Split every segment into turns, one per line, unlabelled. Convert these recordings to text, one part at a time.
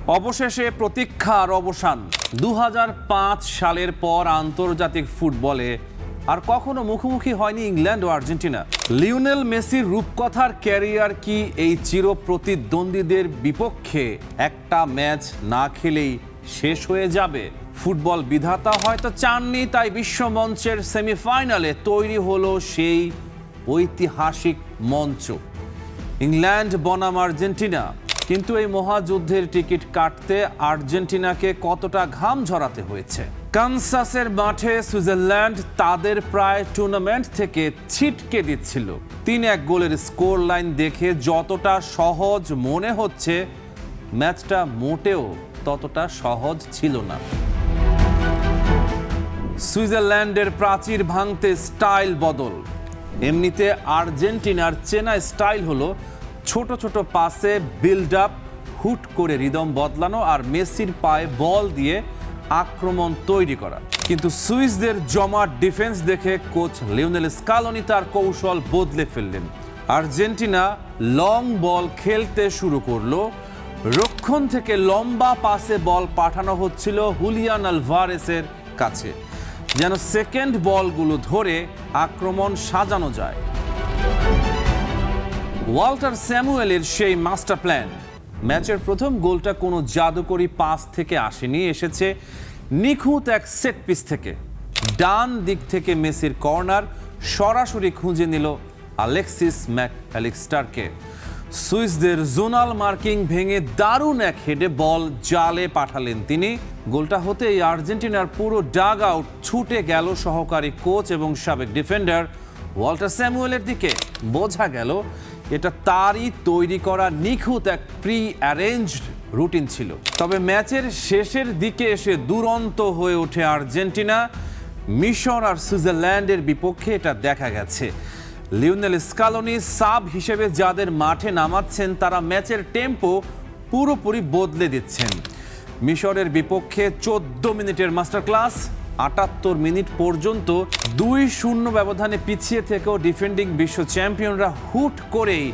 অবশেষে প্রতীক্ষার অবসান। 2005 সালের পর আন্তর্জাতিক ফুটবলে আর কখনো মুখোমুখি হয়নি ইংল্যান্ড ও আর্জেন্টিনা। লিওনেল মেসির রূপকথার ক্যারিয়ার কি এই চির প্রতিদ্বন্দ্বীদের বিপক্ষে একটা ম্যাচ না খেলেই শেষ হয়ে যাবে? ফুটবল বিধাতা হয়তো চাননি, তাই বিশ্বমঞ্চের সেমিফাইনালে তৈরি হলো সেই ঐতিহাসিক মঞ্চ, ইংল্যান্ড বনাম আর্জেন্টিনা। কিন্তু এই মহাযুদ্ধের টিকিট কাটতে আর্জেন্টিনাকে কতটা ঘাম ঝরাতে হয়েছে। কানসাসের মাঠে সুইজারল্যান্ড তাদের প্রায় টুর্নামেন্ট থেকে ছিটকে দিচ্ছিল। 3-1 গোলের স্কোর লাইন দেখে যতটা সহজ মনে হচ্ছে, ম্যাচটা মোটেও ততটা সহজ ছিল না। সুইজারল্যান্ডের প্রাচীর ভাঙতে স্টাইল বদল। এমনিতে আর্জেন্টিনার চেনা স্টাইল হলো ছোট ছোট পাসে বিল্ড আপ, হুট করে রিদম বদলানো আর মেসির পায়ে বল দিয়ে আক্রমণ তৈরি করা। কিন্তু সুইসদের জমাট ডিফেন্স দেখে কোচ লিওনেল স্কালোনি তার কৌশল বদলে ফেললেন। আর্জেন্টিনা লং বল খেলতে শুরু করলো। রক্ষণ থেকে লম্বা পাসে বল পাঠানো হচ্ছিল হুলিয়ান আলভারেসের কাছে, যেন সেকেন্ড বলগুলো ধরে আক্রমণ সাজানো যায়। ওয়াল্টার স্যামুয়েলের সেই মাস্টার প্ল্যান। ম্যাচের প্রথম গোলটা কোনো জাদুকরী পাস থেকে আসেনি, এসেছে নিখুঁত এক সেট পিস থেকে। ডান দিক থেকে মেসির কর্নার সরাসরি খুঁজে নিল আলেক্সিস ম্যাক অ্যালেক্সটারকে। সুইসদের জোনাল মার্কিং ভেঙে দারুণ এক হেডে বল জালে পাঠালেন তিনি। গোলটা হতেই আর্জেন্টিনার পুরো ডাগ আউট ছুটে গেল সহকারী কোচ এবং সাবেক ডিফেন্ডার ওয়াল্টার স্যামুয়েলের দিকে। বোঝা গেল এটা তারই তৈরি করা নিখুঁত এক প্রি অ্যারেঞ্জড রুটিন ছিল। তবে ম্যাচের শেষের দিকে এসে দুরন্ত হয়ে ওঠে আর্জেন্টিনা। মিশর আর সুইজারল্যান্ডের বিপক্ষে এটা দেখা গেছে। লিওনেল স্কালোনি সাব হিসেবে যাদের মাঠে নামাচ্ছেন, তারা ম্যাচের টেম্পো পুরোপুরি বদলে দিচ্ছেন। মিশরের বিপক্ষে 14 মিনিটের মাস্টার ক্লাস। 78 মিনিট পর্যন্ত 2-0 ব্যবধানে পিছিয়ে থেকেও ডিফেন্ডিং বিশ্ব চ্যাম্পিয়নরা হুট করেই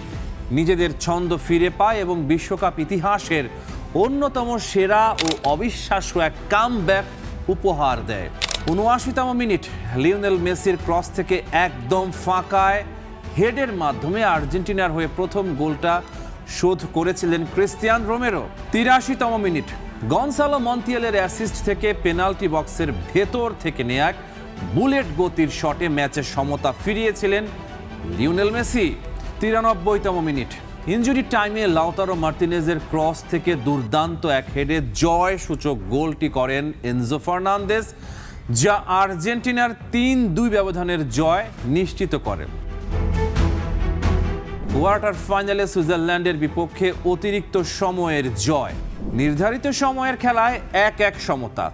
নিজেদের ছন্দ ফিরে পায় এবং বিশ্বকাপ ইতিহাসের অন্যতম সেরা ও অবিশ্বাস্য এক কামব্যাক উপহার দেয়। 79তম মিনিট লিওনেল মেসির ক্রস থেকে একদম ফাঁকায় হেডের মাধ্যমে আর্জেন্টিনার হয়ে প্রথম গোলটা শোধ করেছিলেন ক্রিস্টিয়ান রোমেরো। 83তম মিনিট গনসালো মন্তিয়ালের অ্যাসিস্ট থেকে পেনাল্টি বক্সের ভেতর থেকে নেয়া এক বুলেট গতির শটে ম্যাচের সমতা ফিরিয়েছিলেন লিওনেল মেসি। 93তম মিনিট ইনজুরি টাইমে লাউতারো মার্তিনেজের ক্রস থেকে দুর্দান্ত এক হেডে জয় সূচক গোলটি করেন এনজো ফার্নান্দেজ, যা আর্জেন্টিনার 3-2 ব্যবধানের জয় নিশ্চিত করে। কোয়ার্টার ফাইনালে সুইজারল্যান্ডের বিপক্ষে অতিরিক্ত সময়ের জয়। নির্ধারিত সময়ের খেলায় 1-1 সমতা।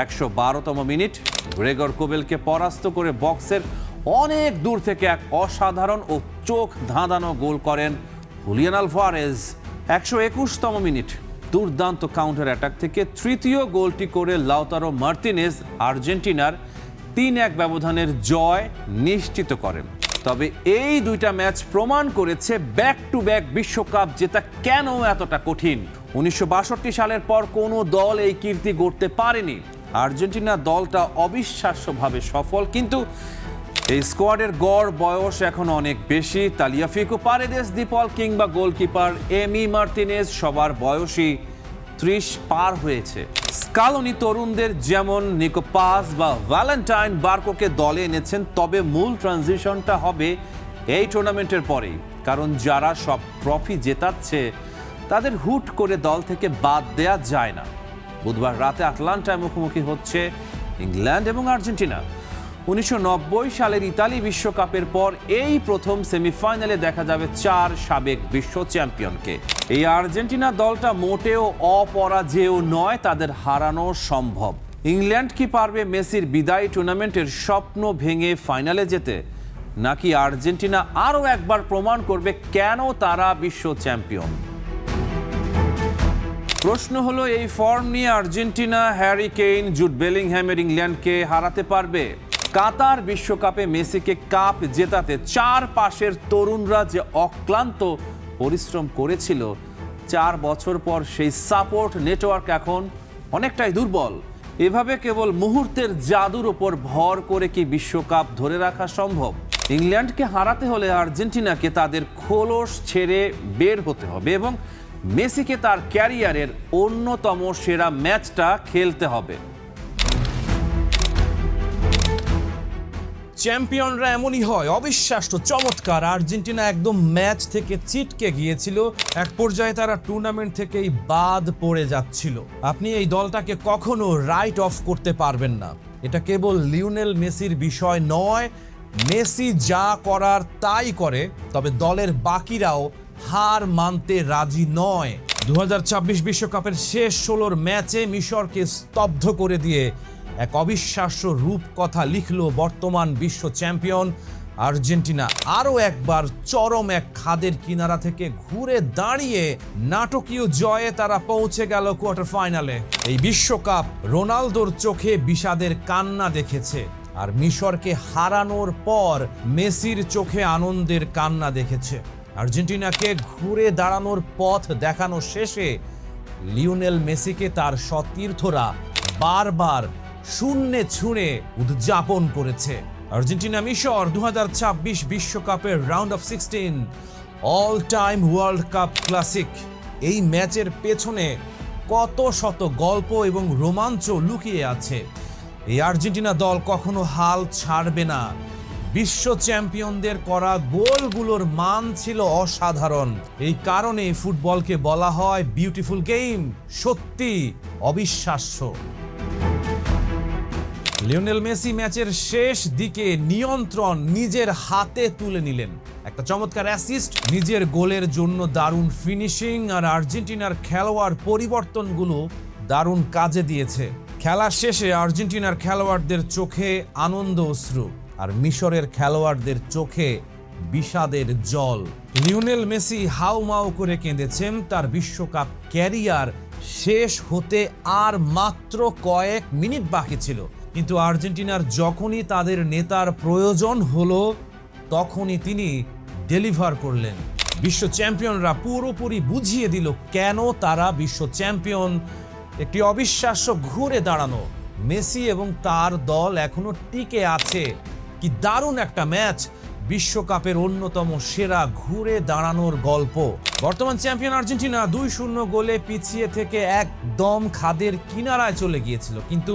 112তম মিনিট গ্রেগর কোবেলকে পরাস্ত করে বক্সের অনেক দূর থেকে এক অসাধারণ ও চোখ ধাঁধানো গোল করেন হুলিয়ান আলভারেজ। 121তম মিনিট দুর্দান্ত কাউন্টার অ্যাটাক থেকে তৃতীয় গোলটি করে লাউতারো মার্তিনেজ আর্জেন্টিনার 3-1 ব্যবধানের জয় নিশ্চিত করেন। তবে এই দুইটা ম্যাচ প্রমাণ করেছে ব্যাক টু ব্যাক বিশ্বকাপ জেতা কেন এতটা কঠিন। 1962 সালের পর কোনো দল এই কীর্তি গড়তে পারেনি। আর্জেন্টিনা দলটা অবিশ্বাস্যভাবে সফল, কিন্তু এই স্কোয়াডের গড় বয়স এখন অনেক বেশি। তালিয়াফিকো, পারেদেস, দিপল কিংবা গোলকিপার এমি মার্তিনেজ সবার বয়সই 30 পার হয়েছে। স্কালোনি তরুণদের যেমন নিকো পাস বা ভ্যালেন্টাইন বার্কোকে দলে এনেছেন, তবে মূল ট্রানজিশনটা হবে এই টুর্নামেন্টের পরেই। কারণ যারা সব ট্রফি জেতাচ্ছে তাদের হুট করে দল থেকে বাদ দেয়া যায় না। বুধবার রাতে আটলান্টায় মুখোমুখি হচ্ছে ইংল্যান্ড এবং আর্জেন্টিনা। 1990 সালের ইতালি বিশ্বকাপের পর এই প্রথম সেমিফাইনালে দেখা যাবে 4 সাবেক বিশ্ব চ্যাম্পিয়নকে। এই আর্জেন্টিনা দলটা মোটেও অপরাজেয় নয়, তাদের হারানো সম্ভব। ইংল্যান্ড কি পারবে মেসির বিদায়ী টুর্নামেন্টের স্বপ্ন ভেঙে ফাইনালে যেতে, নাকি আর্জেন্টিনা আরও একবার প্রমাণ করবে কেন তারা বিশ্ব চ্যাম্পিয়ন? প্রশ্ন হলো, এই ফর্ম নিয়ে আর্জেন্টিনা হ্যারি কেইন, জুড বেলিংহ্যামের ইংল্যান্ডকে হারাতে পারবে? কাতার বিশ্বকাপে মেসিকে কাপ জেতাতে চারপাশের তরুণরা যে অক্লান্ত পরিশ্রম করেছিল, 4 বছর পর সেই সাপোর্ট নেটওয়ার্ক এখন অনেকটাই দুর্বল। এভাবে কেবল মুহূর্তের জাদুর ওপর ভর করে কি বিশ্বকাপ ধরে রাখা সম্ভব? ইংল্যান্ডকে হারাতে হলে আর্জেন্টিনাকে তাদের খোলস ছেড়ে বের হতে হবে এবং মেসিকে তার ক্যারিয়ারের অন্যতম সেরা ম্যাচটা খেলতে হবে।
চ্যাম্পিয়নরা এমনই হয়, অবিশ্বাস্য, চমৎকার। আর্জেন্টিনা একদম ম্যাচ থেকে ছিটকে গিয়েছিল, এক পর্যায়ে তারা টুর্নামেন্ট থেকেই বাদ পড়ে যাচ্ছিল। আপনি এই দলটাকে কখনো রাইট অফ করতে পারবেন না। এটা কেবল লিওনেল মেসির বিষয় নয়, মেসি যা করার তাই করে, তবে দলের বাকিরাও হার মানতে রাজি নয়। 2026 বিশ্বকাপের শেষ 16 ম্যাচে মিশরকে স্তব্ধ করে দিয়ে এক অবিশ্বাস্য রূপকথা লিখল বর্তমান বিশ্ব চ্যাম্পিয়ন আর্জেন্টিনা। আরও একবার চরম এক খাদের কিনারা থেকে ঘুরে দাঁড়িয়ে নাটকীয় জয়ে তারা পৌঁছে গেল কোয়ার্টার ফাইনালে। এই বিশ্বকাপ রোনালদোর চোখে বিষাদের কান্না দেখেছে, আর মিশরকে হারানোর পর মেসির চোখে আনন্দের কান্না দেখেছে। আর্জেন্টিনাকে ঘুরে দাঁড়ানোর পথ দেখানো শেষে লিওনেল মেসিকে তার সতীর্থরা বারবার শূন্যে ছুঁড়ে উদযাপন করেছে। আর্জেন্টিনা মিশর 2026 বিশ্বকাপের round of 16 all time world cup classic. এই ম্যাচের পেছনে কত শত গল্প এবং রোমাঞ্চ লুকিয়ে আছে। এই আর্জেন্টিনা দল কখনো হাল ছাড়বে না। বিশ্ব চ্যাম্পিয়নদের করা গোলগুলোর মান ছিল অসাধারণ। এই কারণে ফুটবলকে বলা হয় বিউটিফুল গেম, সত্যি অবিশ্বাস্য। লিওনেল মেসি ম্যাচের শেষ দিকে নিয়ন্ত্রণ নিজের হাতে তুলে নিলেন। একটা চমৎকার অ্যাসিস্ট, নিজের গোলের জন্য দারুণ ফিনিশিং, আর আর্জেন্টিনার খেলোয়াড় পরিবর্তনগুলো দারুণ কাজে দিয়েছে। খেলা শেষে আর্জেন্টিনার খেলোয়াড়দের চোখে আনন্দ অশ্রু, আর মিশরের খেলোয়াড়দের চোখে বিষাদের জল। লিওনেল মেসি হাউমাউ করে কেঁদেছেন। তার বিশ্বকাপ ক্যারিয়ার শেষ হতে আর মাত্র কয়েক মিনিট বাকি ছিল, কিন্তু আর্জেন্টিনার যখনই তাদের নেতার প্রয়োজন হলো তখনই তিনি ডেলিভার করলেন। বিশ্ব চ্যাম্পিয়নরা পুরোপুরি বুঝিয়ে দিল কেন তারা বিশ্ব চ্যাম্পিয়ন। একটি অবিশ্বাস্য ঘুরে দাঁড়ানো মেসি এবং তার দল এখনো টিকে আছে। কি দারুণ একটা ম্যাচ, বিশ্বকাপের অন্যতম সেরা ঘুরে দাঁড়ানোর গল্প। বর্তমান চ্যাম্পিয়ন আর্জেন্টিনা 2-0 গোলে পিছিয়ে থেকে একদম খাদের কিনারায় চলে গিয়েছিল, কিন্তু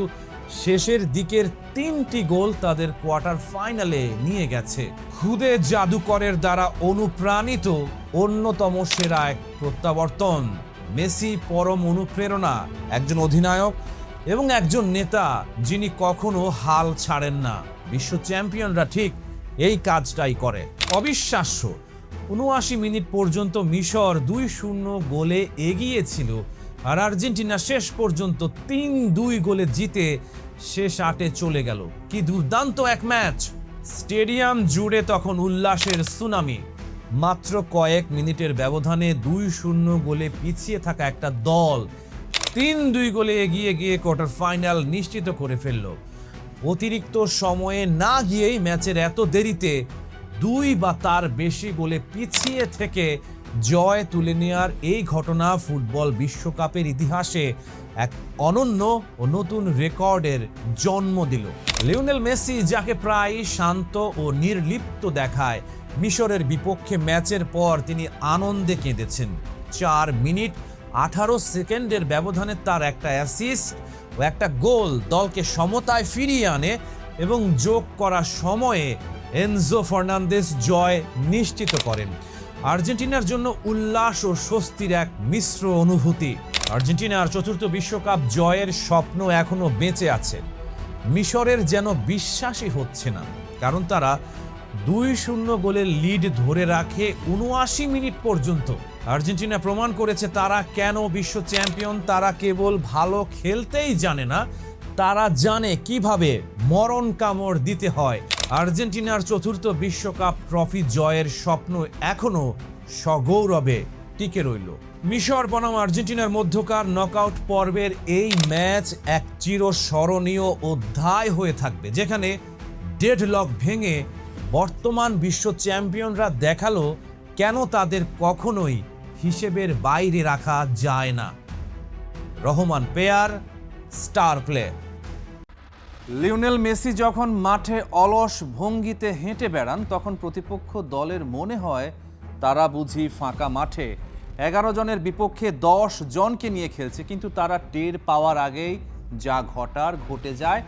শেষের দিকের 3টি গোল তাদের কোয়ার্টার ফাইনালে নিয়ে গেছে। খুদে জাদুকরের দ্বারা অনুপ্রাণিত অন্যতম সেরা এক প্রত্যাবর্তন। মেসি পরম অনুপ্রেরণা, একজন অধিনায়ক এবং একজন নেতা যিনি কখনো হাল ছাড়েন না। বিশ্ব চ্যাম্পিয়নরা ঠিক এই কাজটাই করে। অবিশ্বাস্য, 79 মিনিট পর্যন্ত মিশর 2-0 গোলে এগিয়ে ছিল, আর আর্জেন্টিনা শেষ পর্যন্ত 3-2 গোলে জিতে শেষ 8-এ চলে গেল। কি দুর্দান্ত এক ম্যাচ! স্টেডিয়াম জুড়ে তখন উল্লাসের সুনামি। মাত্র কয়েক মিনিটের ব্যবধানে 2-0 গোলে পিছিয়ে থাকা একটা দল 3-2 গোলে এগিয়ে গিয়ে কোয়ার্টার ফাইনাল নিশ্চিত করে ফেলল। অতিরিক্ত সময়ে না গিয়েই ম্যাচের এত দেরিতে 2 বা তার বেশি গোলে পিছিয়ে থেকে জয় তুলে নেওয়ার এই ঘটনা ফুটবল বিশ্বকাপের ইতিহাসে এক অনন্য ও নতুন রেকর্ডের জন্ম দিল। লিওনেল মেসি, যাকে প্রায় শান্ত ও নির্লিপ্ত দেখায়, মিশরের বিপক্ষে ম্যাচের পর তিনি আনন্দে কেঁদেছেন। 4 মিনিট 18 সেকেন্ডের ব্যবধানে তার একটা অ্যাসিস্ট ও একটা গোল দলকে সমতায় ফিরিয়ে আনে এবং যোগ করা সময়ে এনজো ফার্নান্দেজ জয় নিশ্চিত করেন। আর্জেন্টিনার জন্য উল্লাস ও স্বস্তির এক মিশ্র অনুভূতি। আর্জেন্টিনার 4র্থ বিশ্বকাপ জয়ের স্বপ্ন এখনো বেঁচে আছে। মিশরের যেন বিশ্বাসই হচ্ছে না, কারণ তারা 2-0 গোলের লিড ধরে রাখে 79 মিনিট পর্যন্ত। আর্জেন্টিনা প্রমাণ করেছে তারা কেন বিশ্ব চ্যাম্পিয়ন। তারা কেবল ভালো খেলতেই জানে না, তারা জানে কিভাবে মরণ কামড় দিতে হয়। আর্জেন্টিনার 4র্থ বিশ্বকাপ ট্রফি জয়ের স্বপ্ন এখনো সগৌরবে টিকে রইল। মিশর বনাম আর্জেন্টিনার মধ্যকার নকআউট পর্বের এই ম্যাচ এক চিরস্মরণীয় অধ্যায় হয়ে থাকবে, যেখানে ডেডলক ভেঙে বর্তমান বিশ্ব চ্যাম্পিয়নরা দেখালো কেন তাদের কখনোই হিসেবের বাইরে রাখা যায় না। রহমান পেয়ার, স্টার প্লে।
লিওনেল মেসি যখন মাঠে অলস ভঙ্গিতে হেঁটে বেড়ান তখন প্রতিপক্ষ দলের মনে হয় তারা বুঝি ফাঁকা মাঠে 11 জনের বিপক্ষে 10 জনকে নিয়ে খেলছে, কিন্তু তারা টের পাওয়ার আগেই যা ঘটার ঘটে যায়।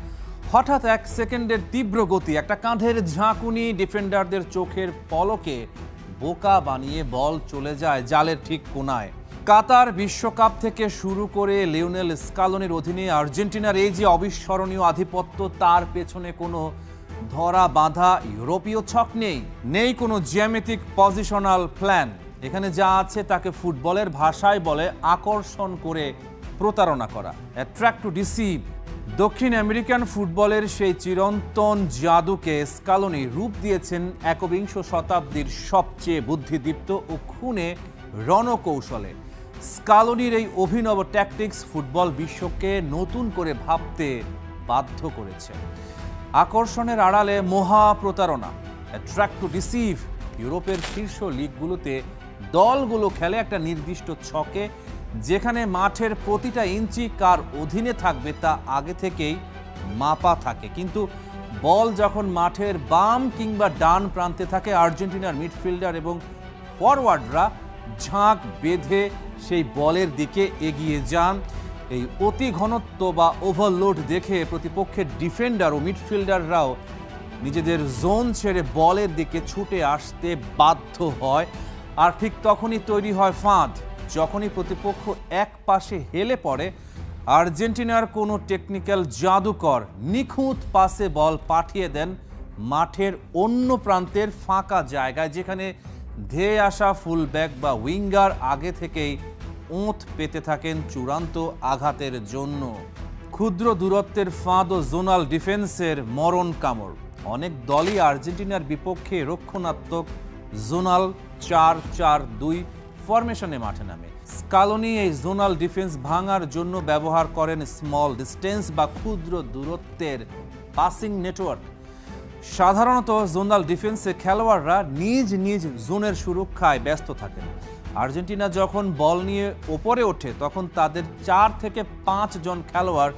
হঠাৎ 1 সেকেন্ডের তীব্র গতি, একটা কাঁধের ঝাঁকুনি, ডিফেন্ডারদের চোখের পলকে বোকা বানিয়ে বল চলে যায় জালের ঠিক কোনায়। কাতার বিশ্বকাপ থেকে শুরু করে লিওনেল স্কালোনির অধীনে আর্জেন্টিনার এই যে অবিস্মরণীয় আধিপত্য, তার পেছনে কোনো ধরা বাঁধা ইউরোপীয় ছক নেই কোনো জ্যামিতিক পজিশনাল প্ল্যান। এখানে যা আছে তাকে ফুটবলের ভাষায় বলে আকর্ষণ করে প্রতারণা করা, অ্যাট্রাক্ট টু ডিসিভ। দক্ষিণ আমেরিকান ফুটবলের সেই চিরন্তন জাদুকে স্কালোনি রূপ দিয়েছেন একবিংশ শতাব্দীর সবচেয়ে বুদ্ধিদীপ্ত ও খুনে রণকৌশলে। স্কালোনির এই অভিনব ট্যাকটিক্স ফুটবল বিশ্বকে নতুন করে ভাবতে বাধ্য করেছে। আকর্ষণের আড়ালে মহা প্রতারণা, অ্যাট্রাক্ট টু ডিসিভ। ইউরোপের শীর্ষ লিগগুলোতে দলগুলো খেলে একটা নির্দিষ্ট ছকে, যেখানে মাঠের প্রতিটা ইঞ্চি কার অধীনে থাকবে তা আগে থেকেই মাপা থাকে। কিন্তু বল যখন মাঠের বাম কিংবা ডান প্রান্তে থাকে, আর্জেন্টিনার মিডফিল্ডার এবং ফরওয়ার্ডরা ঝাঁক বেঁধে সেই বলের দিকে এগিয়ে যান। এই অতি ঘনত্ব বা ওভারলোড দেখে প্রতিপক্ষের ডিফেন্ডার ও মিডফিল্ডাররাও নিজেদের জোন ছেড়ে বলের দিকে ছুটে আসতে বাধ্য হয়। আর ঠিক তখনই তৈরি হয় ফাঁদ। যখনই প্রতিপক্ষ এক পাশে হেলে পড়ে, আর্জেন্টিনার কোনো টেকনিক্যাল জাদুকর নিখুঁত পাসে বল পাঠিয়ে দেন মাঠের অন্য প্রান্তের ফাঁকা জায়গায়, যেখানে ধেয়ে আসা ফুলব্যাক বা উইঙ্গার আগে থেকেই ওঁত পেতে থাকেন চূড়ান্ত আঘাতের জন্য। ক্ষুদ্র দূরত্বের ফাঁদ ও জোনাল ডিফেন্সের মরণ কামড়। অনেক দলই আর্জেন্টিনার বিপক্ষে রক্ষণাত্মক জোনাল 4-4-2 ফরমেশনে মাঠে নামে। স্কালোনি এই জোনাল ডিফেন্স ভাঙার জন্য ব্যবহার করেন স্মল ডিস্টেন্স বা ক্ষুদ্র দূরত্বের পাসিং নেটওয়ার্ক। সাধারণত জোনাল ডিফেন্সে খেলোয়াড়রা নিজ নিজ জোনের সুরক্ষায় ব্যস্ত থাকেন। আর্জেন্টিনা যখন বল নিয়ে ওপরে ওঠে তখন তাদের 4 থেকে 5 জন খেলোয়াড়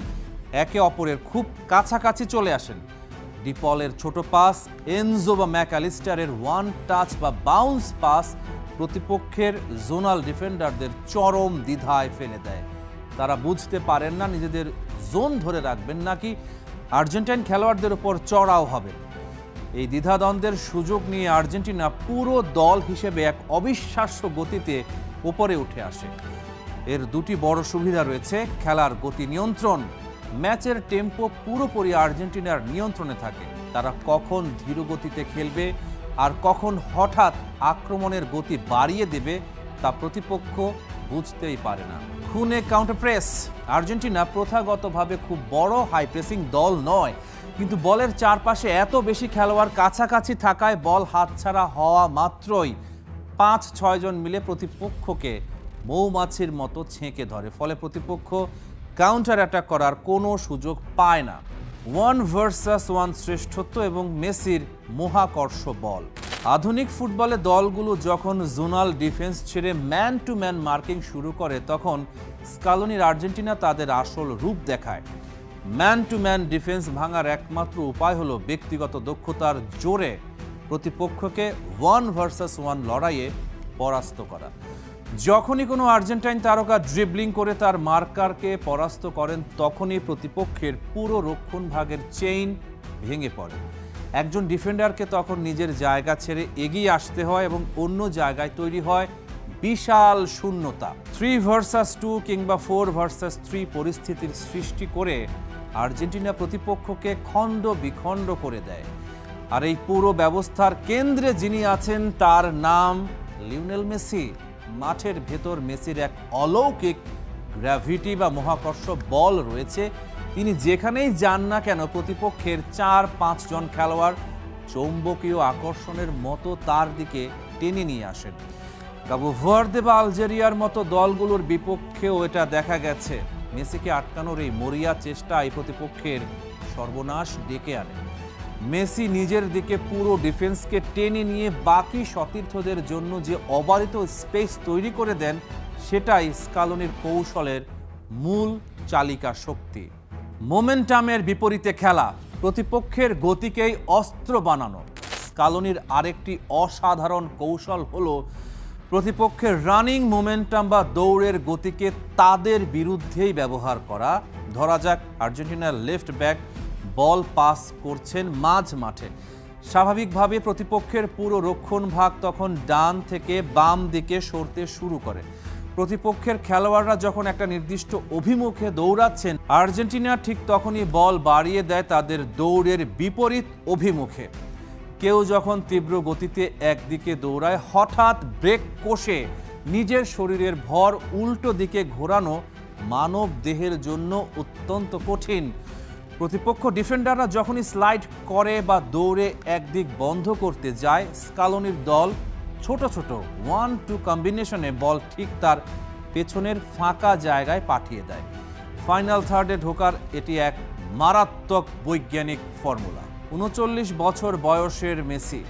একে অপরের খুব কাছাকাছি চলে আসেন। ডিপলের ছোট পাস, এনজো বা ম্যাকঅ্যালিস্টারের ওয়ান টাচ বা বাউন্স পাস প্রতিপক্ষের জোনাল ডিফেন্ডারদের চরম দ্বিধায় ফেলে দেয়। তারা বুঝতে পারেন না নিজেদের জোন ধরে রাখবেন নাকি আর্জেন্টাইন খেলোয়াড়দের উপর চড়াও হবে। এই দ্বিধাদ্বন্দ্বের সুযোগ নিয়ে আর্জেন্টিনা পুরো দল হিসেবে এক অবিশ্বাস্য গতিতে উপরে উঠে আসে। এর দুটি বড় সুবিধা রয়েছে। খেলার গতি নিয়ন্ত্রণ, ম্যাচের টেম্পো পুরোপুরি আর্জেন্টিনার নিয়ন্ত্রণে থাকে। তারা কখন ধীর গতিতে খেলবে আর কখন হঠাৎ আক্রমণের গতি বাড়িয়ে দেবে তা প্রতিপক্ষ বুঝতেই পারে না। খুনে কাউন্টার প্রেস। আর্জেন্টিনা প্রথাগতভাবে খুব বড় হাই প্রেসিং দল নয়, কিন্তু বলের চারপাশে এত বেশি খেলোয়াড় কাছাকাছি থাকায় বল হাতছাড়া হওয়া মাত্রই 5-6 জন মিলে প্রতিপক্ষকে মৌমাছির মতো ছেঁকে ধরে। ফলে প্রতিপক্ষ কাউন্টার অ্যাটাক করার কোনো সুযোগ পায় না। 1 ভার্সাস 1 শ্রেষ্ঠত্ব এবং মেসির মহাকর্ষ বল। আধুনিক ফুটবলে দলগুলো যখন জোনাল ডিফেন্স ছেড়ে ম্যান টু ম্যান মার্কিং শুরু করে, তখন স্কালোনির আর্জেন্টিনা তাদের আসল রূপ দেখায়। ম্যান টু ম্যান ডিফেন্স ভাঙার একমাত্র উপায় হলো ব্যক্তিগত দক্ষতার জোরে প্রতিপক্ষকে 1 ভার্সাস 1 লড়াইয়ে পরাস্ত করা। যখনই কোনো আর্জেন্টাইন তারকা ড্রিবলিং করে তার মার্কারকে পরাস্ত করেন, তখনই প্রতিপক্ষের পুরো রক্ষণভাগের চেইন ভেঙে পড়ে। একজন ডিফেন্ডারকে তখন নিজের জায়গা ছেড়ে এগিয়ে আসতে হয় এবং অন্য জায়গায় তৈরি হয় বিশাল শূন্যতা। 3 ভার্সাস 2 কিংবা 4 ভার্সাস 3 পরিস্থিতির সৃষ্টি করে আর্জেন্টিনা প্রতিপক্ষকে খণ্ড বিখণ্ড করে দেয়। আর এই পুরো ব্যবস্থার কেন্দ্রে যিনি আছেন তার নাম লিওনেল মেসি। মাঠের ভেতর মেসির এক অলৌকিক গ্র্যাভিটি বা মহাকর্ষ বল রয়েছে। তিনি যেখানেই যান না কেন প্রতিপক্ষের 4-5 জন খেলোয়াড় চৌম্বকীয় আকর্ষণের মতো তার দিকে টেনে নিয়ে আসেন। কাবু ভার্দে বা আলজেরিয়ার মতো দলগুলোর বিপক্ষেও এটা দেখা গেছে। মেসিকে আটকানোর এই মরিয়া চেষ্টা এই প্রতিপক্ষের সর্বনাশ ডেকে আনে। মেসি নিজের দিকে পুরো ডিফেন্সকে টেনে নিয়ে বাকি সতীর্থদের জন্য যে অবারিত স্পেস তৈরি করে দেন, সেটাই স্কালোনির কৌশলের মূল চালিকা শক্তি। মোমেন্টামের বিপরীতে খেলা, প্রতিপক্ষের গতিকেই অস্ত্র বানানো। স্কালোনির আরেকটি অসাধারণ কৌশল হলো প্রতিপক্ষের রানিং মোমেন্টাম বা দৌড়ের গতিকে তাদের বিরুদ্ধেই ব্যবহার করা। ধরা যাক আর্জেন্টিনার লেফট ব্যাক বল পাস করছেন মাঝ মাঠে, স্বাভাবিকভাবে প্রতিপক্ষের পুরো রক্ষণভাগ তখন ডান থেকে বাম দিকে সরতে শুরু করে। প্রতিপক্ষের খেলোয়াড়রা যখন একটা নির্দিষ্ট অভিমুখে দৌড়াচ্ছেন, আর্জেন্টিনা ঠিক তখনই বল বাড়িয়ে দেয় তাদের দৌড়ের বিপরীত অভিমুখে। কেউ যখন তীব্র গতিতে একদিকে দৌড়ায়, হঠাৎ ব্রেক কষে নিজের শরীরের ভর উল্টো দিকে ঘোরানো মানব দেহের জন্য অত্যন্ত কঠিন। প্রতিপক্ষ ডিফেন্ডাররা যখনই স্লাইড করে বা দৌড়ে একদিক বন্ধ করতে যায়, স্কালোনির দল ছোট ছোট 1-2 কম্বিনেশনে বল ঠিক তার পেছনের ফাঁকা জায়গায় পাঠিয়ে দেয়। ফাইনাল থার্ডে ঢোকার এটি এক মারাত্মক বৈজ্ঞানিক ফর্মুলা। 39 বছর বয়সের মেসি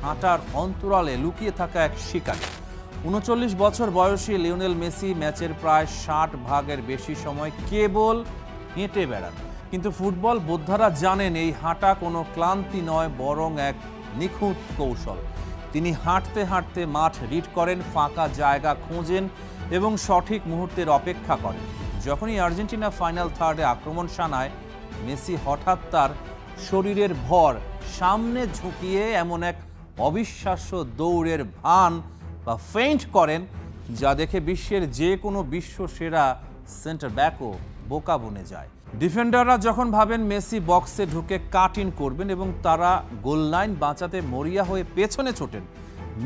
হাঁটার অন্তরালে লুকিয়ে থাকা এক শিকারী। 39 বছর বয়সী লিওনেল মেসি ম্যাচের প্রায় 60 ভাগের বেশি সময় কেবল হেঁটে বেড়ান। কিন্তু ফুটবল বোদ্ধারা জানেন এই হাঁটা কোনো ক্লান্তি নয়, বরং এক নিখুঁত কৌশল। তিনি হাঁটতে হাঁটতে মাঠ রিড করেন, ফাঁকা জায়গা খোঁজেন এবং সঠিক মুহূর্তের অপেক্ষা করেন। যখনই আর্জেন্টিনা ফাইনাল থার্ডে আক্রমণ শানায়, মেসি হঠাৎ তার শরীরের ভর সামনে ঝুঁকিয়ে এমন এক অবিশ্বাস্য দৌড়ের ভান বা ফেইন্ট করেন, যা দেখে বিশ্বের যে কোনো বিশ্বসেরা সেন্টার ব্যাকও বোকা বনে যায়। ডিফেন্ডাররা যখন ভাবেন মেসি বক্সে ঢুকে কাট ইন করবেন এবং তারা গোল লাইন বাঁচাতে মরিয়া হয়ে পেছনে ছোটেন,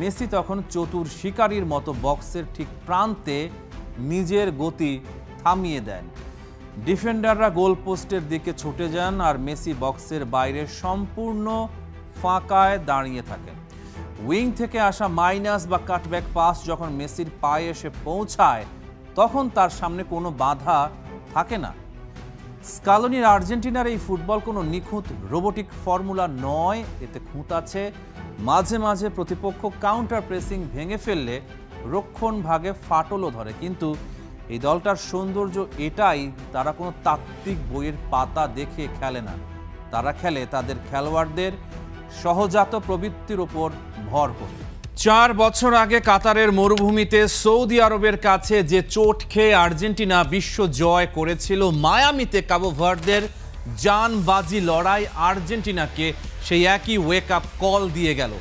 মেসি তখন চতুর শিকারীর মতো বক্সের ঠিক প্রান্তে নিজের গতি থামিয়ে দেন। ডিফেন্ডাররা গোল পোস্টের দিকে ছুটে যান আর মেসি বক্সের বাইরে সম্পূর্ণ ফাঁকায় দাঁড়িয়ে থাকেন। উইং থেকে আসা মাইনাস বা কাটব্যাক পাস যখন মেসির পায়ে এসে পৌঁছায়, তখন তার সামনে কোনো বাধা থাকে না। স্কালোনির আর্জেন্টিনার এই ফুটবল কোনো নিখুঁত রোবোটিক ফর্মুলা নয়, এতে খুঁত আছে। মাঝে মাঝে প্রতিপক্ষ কাউন্টার প্রেসিং ভেঙে ফেললে রক্ষণ ভাগে ফাটলও ধরে, কিন্তু এই দলটার সৌন্দর্য এটাই, তারা কোনো তাত্ত্বিক বইয়ের পাতা দেখে খেলে না, তারা খেলে তাদের খেলোয়াড়দের সহজাত প্রবৃত্তির ওপর ভর করে। 4 বছর আগে কাতারের মরুভূমিতে সৌদি আরবের কাছে যে চোট খেয়ে আর্জেন্টিনা বিশ্ব জয় করেছিল, মায়ামিতে কাবো ভার্দের জানবাজি লড়াই আর্জেন্টিনাকে সেই একই ওয়েক আপ কল দিয়ে গেল।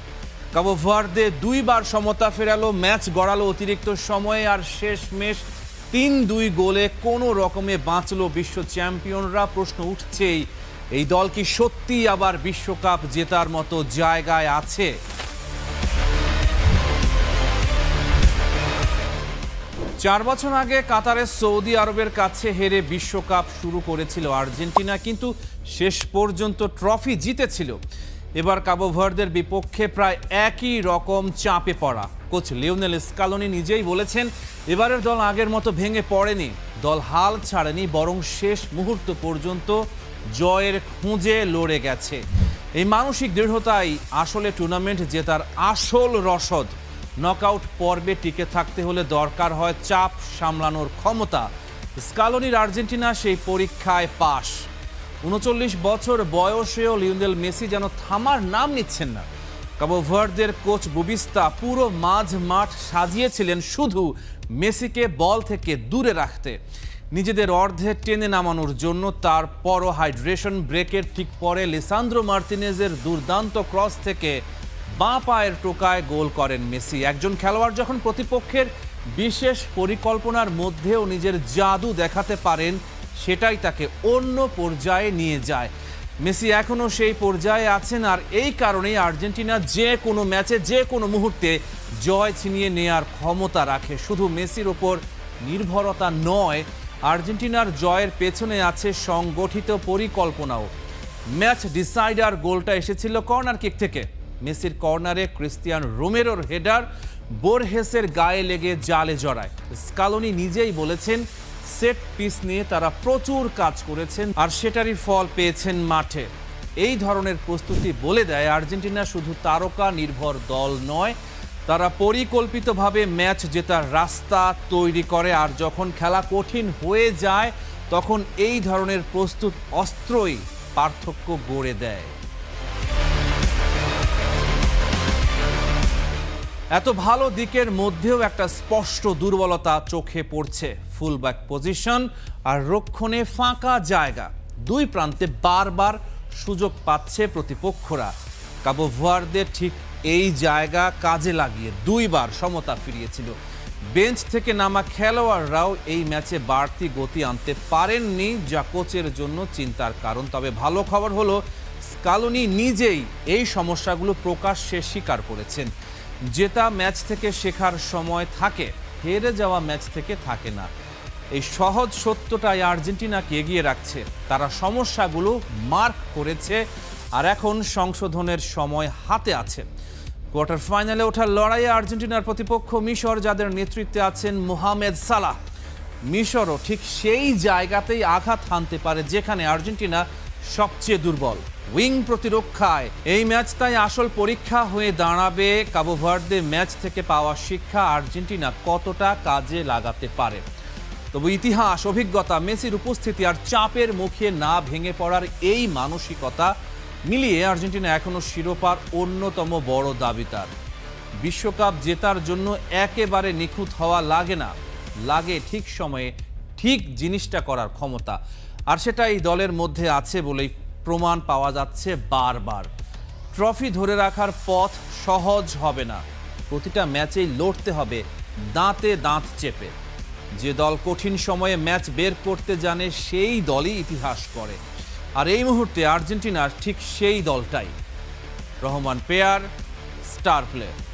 কাবো ভার্দে 2 বার সমতা ফেরালো, ম্যাচ গড়ালো অতিরিক্ত সময়ে, আর শেষমেশ 3-2 গোলে কোনো রকমে বাঁচলো বিশ্ব চ্যাম্পিয়নরা। প্রশ্ন উঠছেই, এই দল কি সত্যিই আবার বিশ্বকাপ জেতার মতো জায়গায় আছে? 4 বছর আগে কাতারের সৌদি আরবের কাছে হেরে বিশ্বকাপ শুরু করেছিল আর্জেন্টিনা, কিন্তু শেষ পর্যন্ত ট্রফি জিতেছিল। এবার কাবো ভার্দের বিপক্ষে প্রায় একই রকম চাপে পড়া। কোচ লিওনেল স্কালোনি নিজেই বলেছেন, এবারের দল আগের মতো ভেঙে পড়েনি, দল হাল ছাড়েনি, বরং শেষ মুহূর্ত পর্যন্ত জয়ের খুঁজে লড়ে গেছে। এই মানসিক দৃঢ়তাই আসলে টুর্নামেন্ট জেতার আসল রসদ। নকআউট পর্বে টিকে থাকতে হলে দরকার হয় চাপ সামলানোর ক্ষমতা। স্কালোনির আর্জেন্টিনা সেই পরীক্ষায় পাশ। 39 বছর বয়সেও লিওনেল মেসি যেন থামার নাম নিচ্ছেন না। কাবো ভার্দের কোচ বুবিস্তা পুরো মাঠ সাজিয়েছিলেন শুধু মেসিকে বল থেকে দূরে রাখতে, নিজেদের অর্ধে টেনে নামানোর জন্য। তারপরও হাইড্রেশন ব্রেকের ঠিক পরে লিসান্দ্রো মার্তিনেজের দুর্দান্ত ক্রস থেকে বাঁ পায়ের টোকায় গোল করেন মেসি। একজন খেলোয়াড় যখন প্রতিপক্ষের বিশেষ পরিকল্পনার মধ্যেও নিজের জাদু দেখাতে পারেন, সেটাই তাকে অন্য পর্যায়ে নিয়ে যায়। মেসি এখনও সেই পর্যায়ে আছেন, আর এই কারণেই আর্জেন্টিনা যে কোনো ম্যাচে যে কোনো মুহূর্তে জয় ছিনিয়ে নেয়ার ক্ষমতা রাখে। শুধু মেসির ওপর নির্ভরতা নয়, আর্জেন্টিনার জয়ের পেছনে আছে সংগঠিত পরিকল্পনাও। ম্যাচ ডিসাইডার গোলটা এসেছিল কর্নার কিক থেকে। মেসির কর্নারে ক্রিস্টিয়ান রোমেরোর হেডার বোরহেসের গায়ে লেগে জালে জড়ায়। স্কালোনি নিজেই বলেছেন, সেট পিস নিয়ে তারা প্রচুর কাজ করেছেন আর সেটারই ফল পেয়েছেন মাঠে। এই ধরনের প্রস্তুতি বলে দেয় আর্জেন্টিনা শুধু তারকা নির্ভর দল নয়, তারা পরিকল্পিতভাবে ম্যাচ জেতার রাস্তা তৈরি করে। আর যখন খেলা কঠিন হয়ে যায় তখন এই ধরনের প্রস্তুত অস্ত্রই পার্থক্য গড়ে দেয়। এত ভালো দিকের মধ্যেও একটা স্পষ্ট দুর্বলতা চোখে পড়ছে, ফুলব্যাক পজিশন আর রক্ষণে ফাঁকা জায়গা। দুই প্রান্তে বারবার সুযোগ পাচ্ছে প্রতিপক্ষরা। কাবো ভার্দে ঠিক এই জায়গা কাজে লাগিয়ে দুইবার সমতা ফিরিয়েছিল। বেঞ্চ থেকে নামা খেলোয়াড়রাও এই ম্যাচে বাড়তি গতি আনতে পারেননি, যা কোচের জন্য চিন্তার কারণ। তবে ভালো খবর হলো স্কালোনি নিজেই এই সমস্যাগুলো প্রকাশ্যে স্বীকার করেছেন। জেতা ম্যাচ থেকে শেখার সময় থাকে, হেরে যাওয়া ম্যাচ থেকে থাকে না। এই সহজ সত্যটাই আর্জেন্টিনাকে এগিয়ে রাখছে। তারা সমস্যাগুলো মার্ক করেছে আর এখন সংশোধনের সময় হাতে আছে। কোয়ার্টার ফাইনালে ওঠার লড়াইয়ে আর্জেন্টিনার প্রতিপক্ষ মিশর, যাদের নেতৃত্বে আছেন মোহামেদ সালাহ। মিশরও ঠিক সেই জায়গাতেই আঘাত হানতে পারে যেখানে আর্জেন্টিনা সবচেয়ে দুর্বল, উইং প্রতিরক্ষায়। এই ম্যাচ তাই আসল পরীক্ষা হয়ে দাঁড়াবে। কাবো ভার্দে ম্যাচ থেকে পাওয়া শিক্ষা আর্জেন্টিনা কতটা কাজে লাগাতে পারে। তবে ইতিহাস, অভিজ্ঞতা, মেসির উপস্থিতি আর চাপের মুখে না ভেঙে পড়ার এই মানসিকতা মিলিয়ে আর্জেন্টিনা এখনো শিরোপার অন্যতম বড় দাবিদার। বিশ্বকাপ জেতার জন্য একেবারে নিখুঁত হওয়া লাগে না, লাগে ঠিক সময়ে ঠিক জিনিসটা করার ক্ষমতা। আর সেটা এই দলের মধ্যে আছে বলেই প্রমাণ পাওয়া যাচ্ছে বারবার। ট্রফি ধরে রাখার পথ সহজ হবে না, প্রতিটা ম্যাচেই লড়তে হবে দাঁতে দাঁত চেপে। যে দল কঠিন সময়ে ম্যাচ বের করতে জানে সেই দলই ইতিহাস করে। আর এই মুহূর্তে আর্জেন্টিনার ঠিক সেই দলটাই। রহমান পেয়ার, স্টার প্লেয়ার।